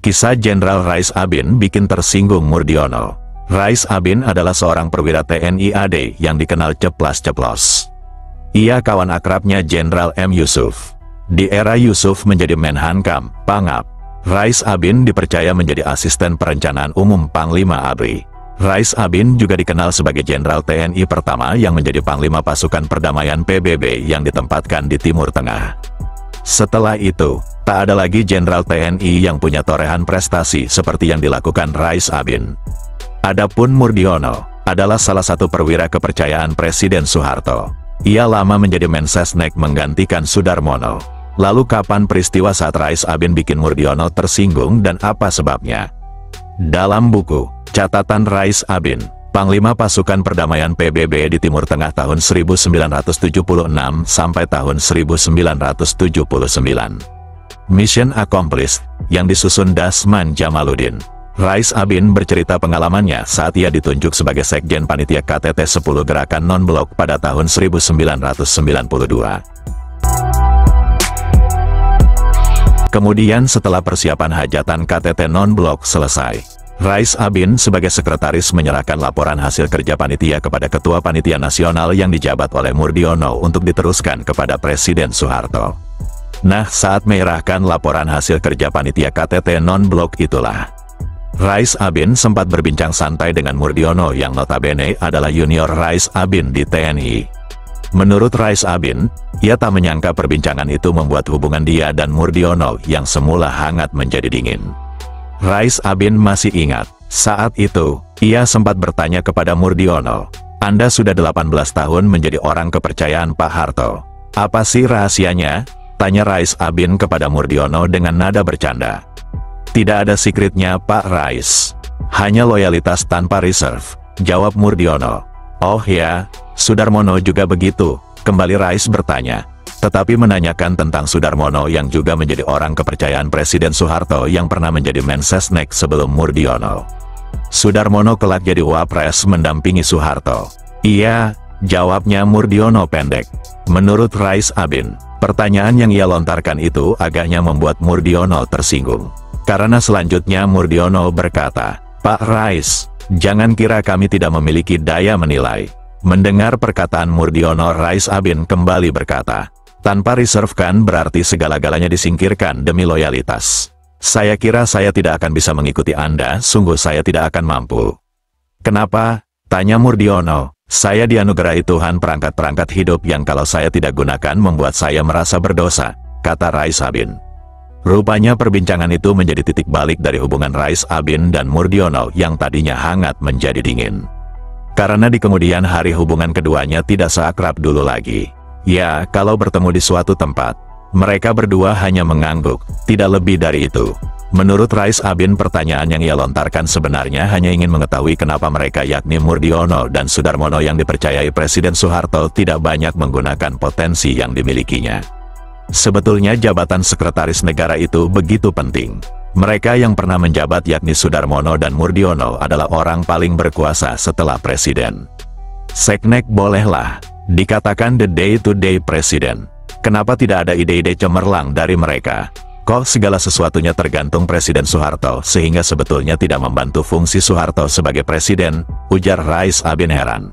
Kisah Jenderal Rais Abin bikin tersinggung Murdiono. Rais Abin adalah seorang perwira TNI AD yang dikenal ceplas-ceplos. Ia kawan akrabnya Jenderal M. Yusuf. Di era Yusuf menjadi Menhankam, Pangap, Rais Abin dipercaya menjadi asisten perencanaan umum Panglima ABRI. Rais Abin juga dikenal sebagai Jenderal TNI pertama yang menjadi Panglima Pasukan Perdamaian PBB yang ditempatkan di Timur Tengah. Setelah itu, tak ada lagi Jenderal TNI yang punya torehan prestasi seperti yang dilakukan Rais Abin. Adapun Murdiono adalah salah satu perwira kepercayaan Presiden Soeharto. Ia lama menjadi Mensesnek menggantikan Sudarmono. Lalu kapan peristiwa saat Rais Abin bikin Murdiono tersinggung dan apa sebabnya? Dalam buku Catatan Rais Abin, Panglima Pasukan Perdamaian PBB di Timur Tengah tahun 1976 sampai tahun 1979. Mission Accomplished, yang disusun Dasman Jamaluddin. Rais Abin bercerita pengalamannya saat ia ditunjuk sebagai Sekjen Panitia KTT 10 Gerakan Non-Blok pada tahun 1992. Kemudian setelah persiapan hajatan KTT Non-Blok selesai, Rais Abin sebagai sekretaris menyerahkan laporan hasil kerja panitia kepada Ketua Panitia Nasional yang dijabat oleh Murdiono untuk diteruskan kepada Presiden Soeharto. Nah, saat menyerahkan laporan hasil kerja panitia KTT Non-Blok itulah, Rais Abin sempat berbincang santai dengan Murdiono yang notabene adalah junior Rais Abin di TNI. Menurut Rais Abin, ia tak menyangka perbincangan itu membuat hubungan dia dan Murdiono yang semula hangat menjadi dingin. Rais Abin masih ingat, saat itu, ia sempat bertanya kepada Murdiono, "Anda sudah 18 tahun menjadi orang kepercayaan Pak Harto. Apa sih rahasianya?" tanya Rais Abin kepada Murdiono dengan nada bercanda. "Tidak ada secretnya Pak Rais. Hanya loyalitas tanpa reserve," jawab Murdiono. "Oh ya, Sudarmono juga begitu," kembali Rais bertanya. Tetapi menanyakan tentang Sudarmono yang juga menjadi orang kepercayaan Presiden Soeharto yang pernah menjadi Mensesnek sebelum Murdiono. "Sudarmono kelak jadi Wapres mendampingi Soeharto." "Iya," jawabnya Murdiono pendek. Menurut Rais Abin, pertanyaan yang ia lontarkan itu agaknya membuat Murdiono tersinggung. Karena selanjutnya Murdiono berkata, "Pak Rais, jangan kira kami tidak memiliki daya menilai." Mendengar perkataan Murdiono, Rais Abin kembali berkata, "Tanpa reserve kan berarti segala-galanya disingkirkan demi loyalitas. Saya kira saya tidak akan bisa mengikuti Anda, sungguh saya tidak akan mampu." "Kenapa?" tanya Murdiono. "Saya dianugerahi Tuhan perangkat-perangkat hidup yang kalau saya tidak gunakan membuat saya merasa berdosa," kata Rais Abin. Rupanya perbincangan itu menjadi titik balik dari hubungan Rais Abin dan Murdiono yang tadinya hangat menjadi dingin. Karena di kemudian hari hubungan keduanya tidak seakrab dulu lagi. Ya, kalau bertemu di suatu tempat, mereka berdua hanya mengangguk, tidak lebih dari itu. Menurut Rais Abin, pertanyaan yang ia lontarkan sebenarnya hanya ingin mengetahui kenapa mereka yakni Murdiono dan Sudarmono yang dipercayai Presiden Soeharto tidak banyak menggunakan potensi yang dimilikinya. Sebetulnya jabatan sekretaris negara itu begitu penting. Mereka yang pernah menjabat yakni Sudarmono dan Murdiono adalah orang paling berkuasa setelah Presiden. Seknek bolehlah dikatakan the day-to-day Presiden. Kenapa tidak ada ide-ide cemerlang dari mereka? Kok segala sesuatunya tergantung Presiden Soeharto sehingga sebetulnya tidak membantu fungsi Soeharto sebagai Presiden, ujar Rais Abin heran.